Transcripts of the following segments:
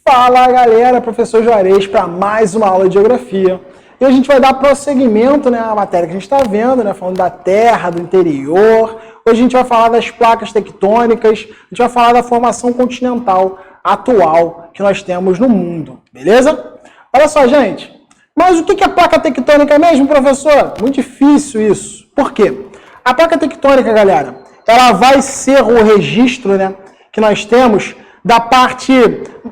Fala galera, professor Juarez para mais uma aula de geografia. E a gente vai dar prosseguimento, né, à matéria que a gente está vendo, né, falando da Terra, do interior. Hoje a gente vai falar das placas tectônicas, a gente vai falar da formação continental atual que nós temos no mundo, beleza? Olha só, gente, mas o que é placa tectônica mesmo, professor? Muito difícil isso. Por quê? A placa tectônica, galera, ela vai ser o registro, né, que nós temos da parte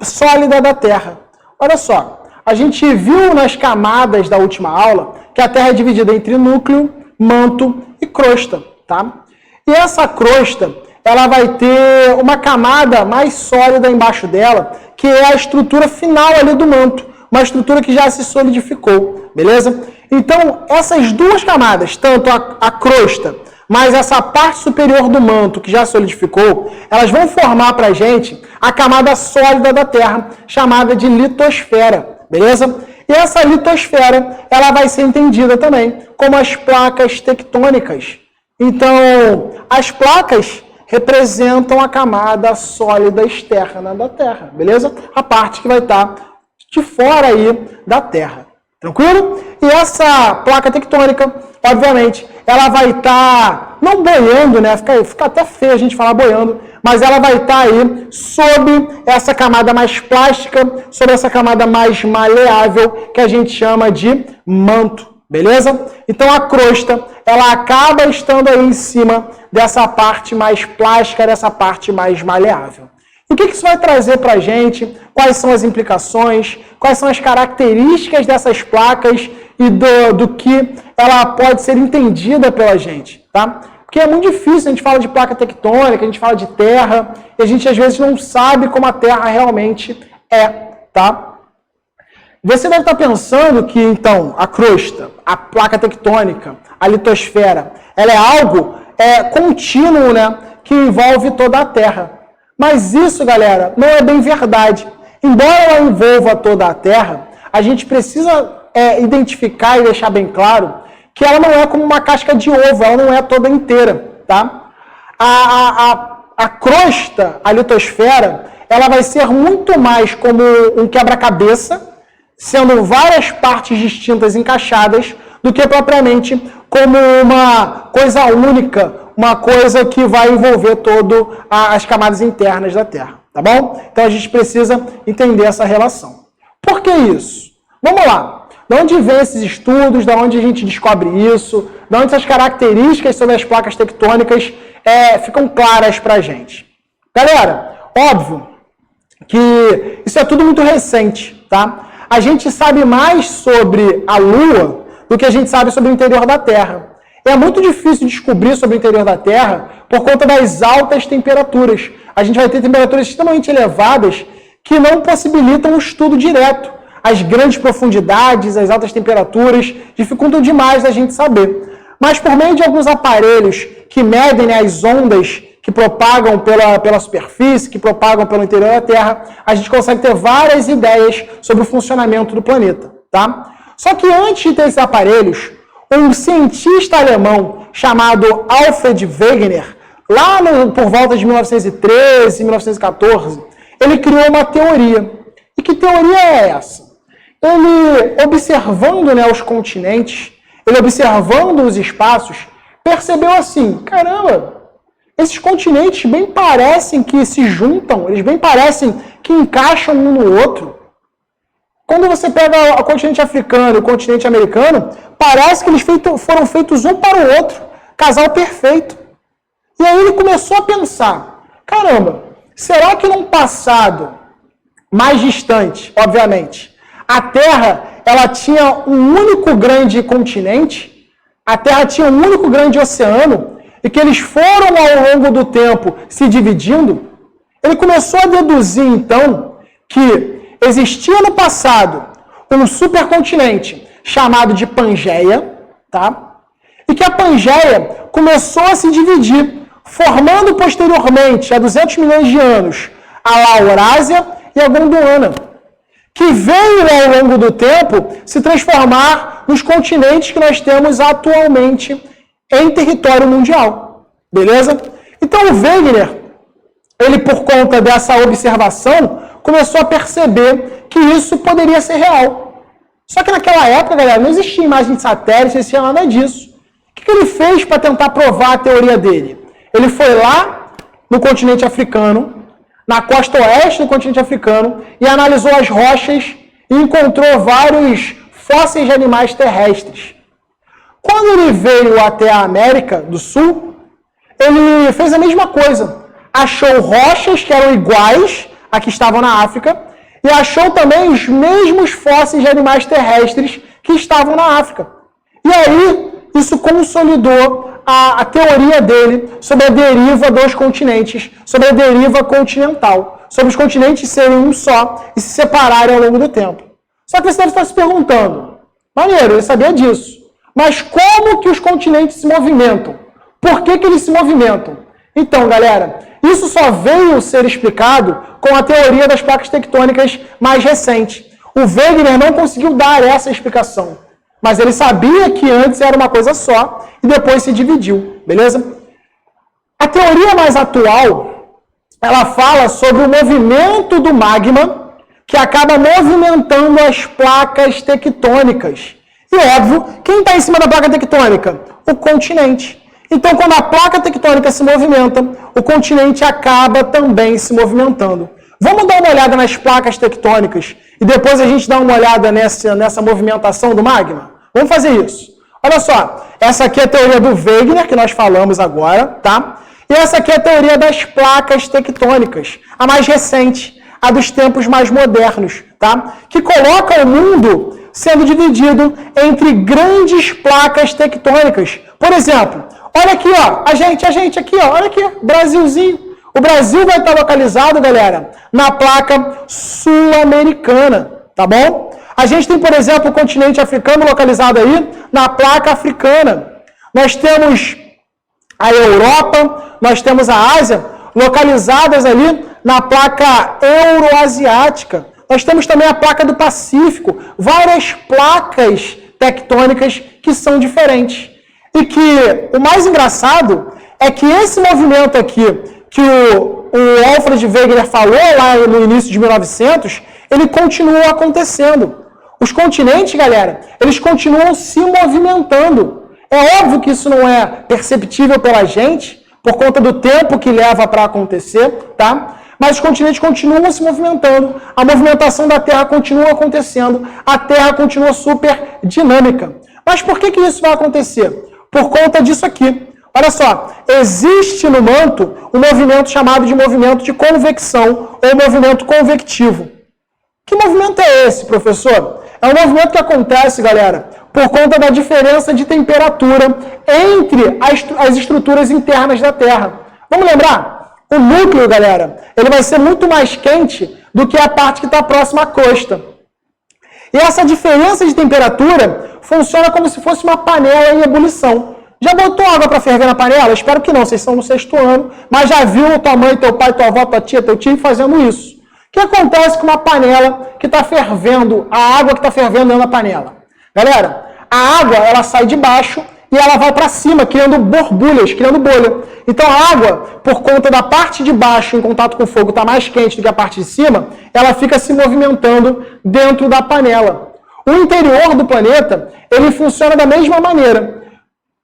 sólida da Terra. Olha só, a gente viu nas camadas da última aula que a Terra é dividida entre núcleo, manto e crosta, tá? E essa crosta, ela vai ter uma camada mais sólida embaixo dela, que é a estrutura final ali do manto, uma estrutura que já se solidificou, beleza? Então, essas duas camadas, tanto a crosta, mas essa parte superior do manto, que já solidificou, elas vão formar para a gente a camada sólida da Terra, chamada de litosfera, beleza? E essa litosfera, ela vai ser entendida também como as placas tectônicas. Então, as placas representam a camada sólida externa da Terra, beleza? A parte que vai estar de fora aí da Terra. Tranquilo? E essa placa tectônica, obviamente, ela vai estar, não boiando, né? Fica até feio a gente falar boiando, mas ela vai estar aí sob essa camada mais plástica, sobre essa camada mais maleável, que a gente chama de manto, beleza? Então a crosta, ela acaba estando aí em cima dessa parte mais plástica, dessa parte mais maleável. O que isso vai trazer para a gente? Quais são as implicações? Quais são as características dessas placas e do que ela pode ser entendida pela gente, tá? Porque é muito difícil, a gente fala de placa tectônica, a gente fala de terra, e a gente às vezes não sabe como a Terra realmente é, tá? Você deve estar pensando que, então, a crosta, a placa tectônica, a litosfera, ela é algo contínuo, né, que envolve toda a Terra. Mas isso, galera, não é bem verdade. Embora ela envolva toda a Terra, a gente precisa identificar e deixar bem claro que ela não é como uma casca de ovo, ela não é toda inteira, tá? A crosta, a litosfera, ela vai ser muito mais como um quebra-cabeça, sendo várias partes distintas encaixadas, do que propriamente como uma coisa única, uma coisa que vai envolver todas as camadas internas da Terra, tá bom? Então a gente precisa entender essa relação. Por que isso? Vamos lá. De onde vem esses estudos? De onde a gente descobre isso? De onde essas características sobre as placas tectônicas ficam claras pra gente? Galera, óbvio que isso é tudo muito recente, tá? A gente sabe mais sobre a Lua do que a gente sabe sobre o interior da Terra. É muito difícil descobrir sobre o interior da Terra por conta das altas temperaturas. A gente vai ter temperaturas extremamente elevadas que não possibilitam o estudo direto. As grandes profundidades, as altas temperaturas dificultam demais da gente saber. Mas por meio de alguns aparelhos que medem, né, as ondas que propagam pela superfície, que propagam pelo interior da Terra, a gente consegue ter várias ideias sobre o funcionamento do planeta, tá? Só que antes de ter esses aparelhos, um cientista alemão chamado Alfred Wegener, lá por volta de 1913, 1914, ele criou uma teoria. E que teoria é essa? Ele, observando, né, os continentes, ele observando os espaços, percebeu assim, caramba, esses continentes bem parecem que se juntam, eles bem parecem que encaixam um no outro. Quando você pega o continente africano e o continente americano, parece que eles foram feitos um para o outro, casal perfeito. E aí ele começou a pensar, caramba, será que num passado mais distante, obviamente, a Terra ela tinha um único grande continente, a Terra tinha um único grande oceano, e que eles foram ao longo do tempo se dividindo? Ele começou a deduzir então que existia no passado um supercontinente chamado de Pangeia, tá? E que a Pangeia começou a se dividir, formando posteriormente, há 200 milhões de anos, a Eurásia e a Gondwana, que veio ao longo do tempo se transformar nos continentes que nós temos atualmente em território mundial. Beleza? Então o Wegener, ele por conta dessa observação, começou a perceber que isso poderia ser real. Só que naquela época, galera, não existia imagem de satélite, não existia nada disso. O que ele fez para tentar provar a teoria dele? Ele foi lá no continente africano, na costa oeste do continente africano, e analisou as rochas e encontrou vários fósseis de animais terrestres. Quando ele veio até a América do Sul, ele fez a mesma coisa. Achou rochas que eram iguais a que estavam na África e achou também os mesmos fósseis de animais terrestres que estavam na África. E aí, isso consolidou a teoria dele sobre a deriva dos continentes, sobre a deriva continental, sobre os continentes serem um só e se separarem ao longo do tempo. Só que você deve estar se perguntando, maneiro, ele sabia disso, mas como que os continentes se movimentam? Por que eles se movimentam? Então, galera, isso só veio ser explicado com a teoria das placas tectônicas mais recente. O Wegener não conseguiu dar essa explicação, mas ele sabia que antes era uma coisa só e depois se dividiu, beleza? A teoria mais atual, ela fala sobre o movimento do magma que acaba movimentando as placas tectônicas. E óbvio, quem está em cima da placa tectônica? O continente. Então, quando a placa tectônica se movimenta, o continente acaba também se movimentando. Vamos dar uma olhada nas placas tectônicas e depois a gente dá uma olhada nessa movimentação do magma? Vamos fazer isso. Olha só, essa aqui é a teoria do Wegener, que nós falamos agora, tá? E essa aqui é a teoria das placas tectônicas, a mais recente, a dos tempos mais modernos, tá? Que coloca o mundo sendo dividido entre grandes placas tectônicas. Por exemplo, olha aqui, ó, a gente aqui, ó, olha aqui, Brasilzinho. O Brasil vai estar localizado, galera, na placa sul-americana, tá bom? A gente tem, por exemplo, o continente africano localizado aí na placa africana. Nós temos a Europa, nós temos a Ásia localizadas ali na placa euroasiática. Nós temos também a placa do Pacífico, várias placas tectônicas que são diferentes. E que o mais engraçado é que esse movimento aqui, que o Alfred Wegener falou lá no início de 1900, ele continua acontecendo. Os continentes, galera, eles continuam se movimentando. É óbvio que isso não é perceptível pela gente, por conta do tempo que leva para acontecer, tá? Mas os continentes continuam se movimentando, a movimentação da Terra continua acontecendo, a Terra continua super dinâmica. Mas por que isso vai acontecer? Por conta disso aqui. Olha só, existe no manto um movimento chamado de movimento de convecção ou movimento convectivo. Que movimento é esse, professor? É um movimento que acontece, galera, por conta da diferença de temperatura entre as estruturas internas da Terra. Vamos lembrar? O núcleo, galera, ele vai ser muito mais quente do que a parte que está próxima à crosta. E essa diferença de temperatura funciona como se fosse uma panela em ebulição. Já botou água para ferver na panela? Espero que não, vocês estão no 6º ano, mas já viu tua mãe, teu pai, tua avó, tua tia, teu tio fazendo isso. O que acontece com uma panela que está fervendo, a água que está fervendo dentro da panela? Galera, a água ela sai de baixo e ela vai para cima, criando borbulhas, criando bolha. Então a água, por conta da parte de baixo em contato com o fogo estar mais quente do que a parte de cima, ela fica se movimentando dentro da panela. O interior do planeta, ele funciona da mesma maneira.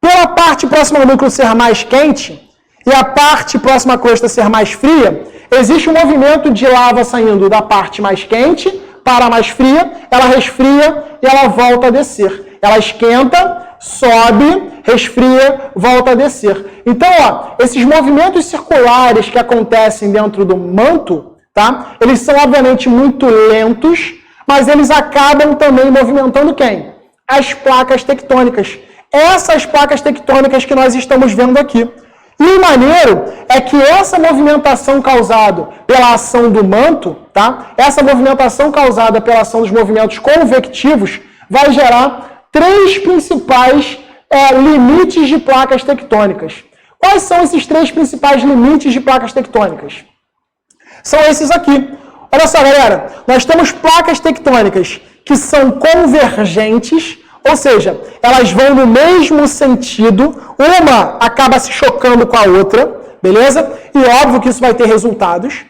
Pela parte próxima ao núcleo ser mais quente e a parte próxima à crosta ser mais fria, existe um movimento de lava saindo da parte mais quente para a mais fria, ela resfria e ela volta a descer. Ela esquenta, sobe, resfria, volta a descer. Então, ó, esses movimentos circulares que acontecem dentro do manto, tá? Eles são obviamente muito lentos, mas eles acabam também movimentando quem? As placas tectônicas. Essas placas tectônicas que nós estamos vendo aqui. E o maneiro é que essa movimentação causada pela ação do manto, tá? Essa movimentação causada pela ação dos movimentos convectivos vai gerar 3 principais limites de placas tectônicas. Quais são esses 3 principais limites de placas tectônicas? São esses aqui. Olha só, galera, nós temos placas tectônicas que são convergentes, Ou seja, elas vão no mesmo sentido, uma acaba se chocando com a outra, beleza? E óbvio que isso vai ter resultados.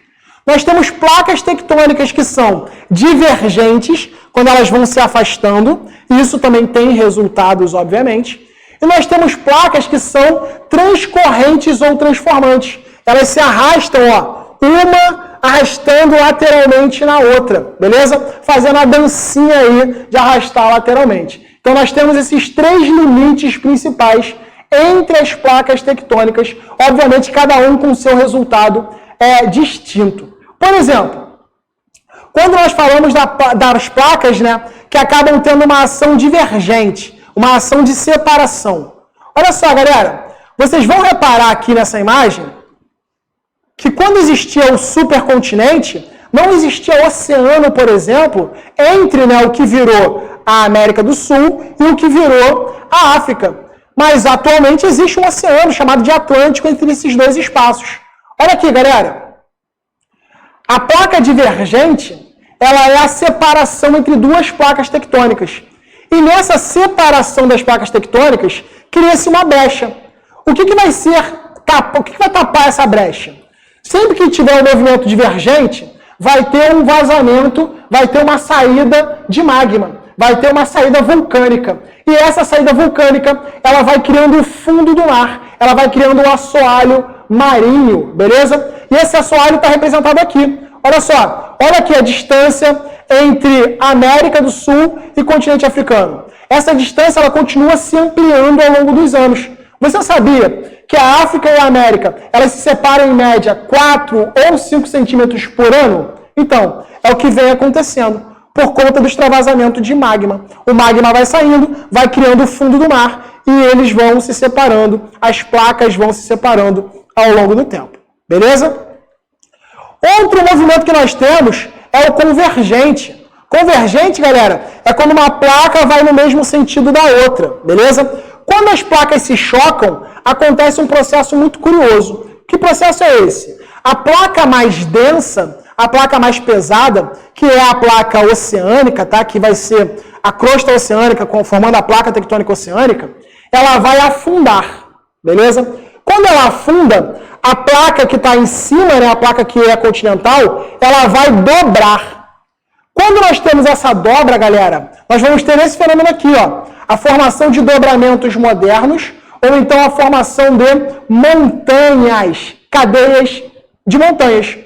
Nós temos placas tectônicas que são divergentes, quando elas vão se afastando, e isso também tem resultados, obviamente. E nós temos placas que são transcorrentes ou transformantes. Elas se arrastam, ó, uma arrastando lateralmente na outra, beleza? Fazendo a dancinha aí de arrastar lateralmente. Então nós temos esses três limites principais entre as placas tectônicas, obviamente cada um com seu resultado distinto. Por exemplo, quando nós falamos das placas, né, que acabam tendo uma ação divergente, uma ação de separação. Olha só, galera, vocês vão reparar aqui nessa imagem que quando existia o supercontinente, não existia oceano, por exemplo, entre, né, o que virou a América do Sul e o que virou a África. Mas atualmente existe um oceano chamado de Atlântico entre esses dois espaços. Olha aqui, galera. A placa divergente, ela é a separação entre duas placas tectônicas. E nessa separação das placas tectônicas, cria-se uma brecha. O que vai tapar essa brecha? Sempre que tiver um movimento divergente, vai ter um vazamento, vai ter uma saída de magma, vai ter uma saída vulcânica. E essa saída vulcânica, ela vai criando o fundo do mar, ela vai criando um assoalho marinho, beleza? E esse assoalho está representado aqui. Olha só, olha aqui a distância entre a América do Sul e o continente africano. Essa distância ela continua se ampliando ao longo dos anos. Você sabia que a África e a América elas se separam em média 4 ou 5 centímetros por ano? Então, é o que vem acontecendo por conta do extravasamento de magma. O magma vai saindo, vai criando o fundo do mar e eles vão se separando, as placas vão se separando ao longo do tempo. Beleza? Outro movimento que nós temos é o convergente. Convergente, galera, é quando uma placa vai no mesmo sentido da outra, beleza? Quando as placas se chocam, acontece um processo muito curioso. Que processo é esse? A placa mais densa, a placa mais pesada, que é a placa oceânica, tá? Que vai ser a crosta oceânica, formando a placa tectônica oceânica, ela vai afundar, beleza? Quando ela afunda, a placa que está em cima, né, a placa que é continental, ela vai dobrar. Quando nós temos essa dobra, galera, nós vamos ter esse fenômeno aqui, ó, a formação de dobramentos modernos, ou então a formação de montanhas, cadeias de montanhas.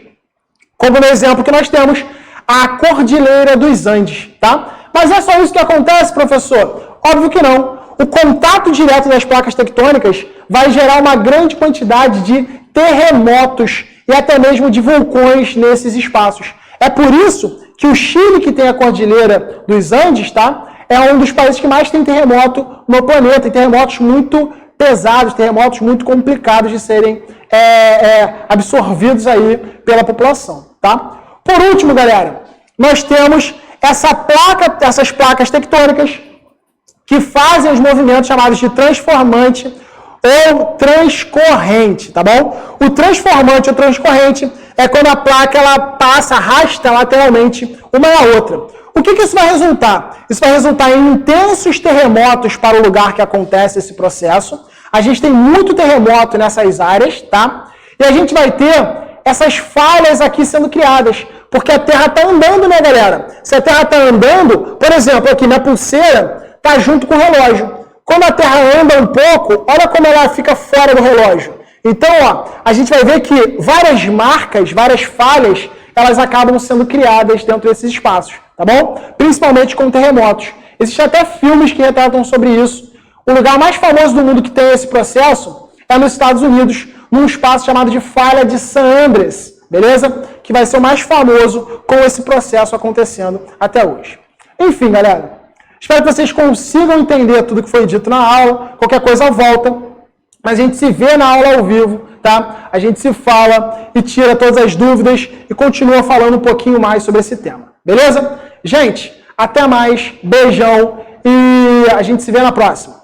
Como no exemplo que nós temos, a Cordilheira dos Andes, tá? Mas é só isso que acontece, professor? Óbvio que não. O contato direto das placas tectônicas vai gerar uma grande quantidade de terremotos e até mesmo de vulcões nesses espaços. É por isso que o Chile, que tem a Cordilheira dos Andes, tá? É um dos países que mais tem terremoto no planeta, e terremotos muito pesados, terremotos muito complicados de serem absorvidos aí pela população, tá? Por último, galera, nós temos essas placas tectônicas que fazem os movimentos chamados de transformante ou transcorrente, tá bom? O transformante ou transcorrente é quando a placa ela passa, arrasta lateralmente uma na outra. O que isso vai resultar? Isso vai resultar em intensos terremotos para o lugar que acontece esse processo. A gente tem muito terremoto nessas áreas, tá? E a gente vai ter essas falhas aqui sendo criadas, porque a Terra está andando, né, galera? Se a Terra está andando, por exemplo, aqui minha pulseira está junto com o relógio. Quando a Terra anda um pouco, olha como ela fica fora do relógio. Então, ó, a gente vai ver que várias marcas, várias falhas, elas acabam sendo criadas dentro desses espaços, tá bom? Principalmente com terremotos. Existem até filmes que retratam sobre isso. O lugar mais famoso do mundo que tem esse processo é nos Estados Unidos, num espaço chamado de Falha de San Andreas, beleza? Que vai ser o mais famoso com esse processo acontecendo até hoje. Enfim, galera, espero que vocês consigam entender tudo que foi dito na aula. Qualquer coisa volta, mas a gente se vê na aula ao vivo, tá? A gente se fala e tira todas as dúvidas e continua falando um pouquinho mais sobre esse tema, beleza? Gente, até mais, beijão e a gente se vê na próxima.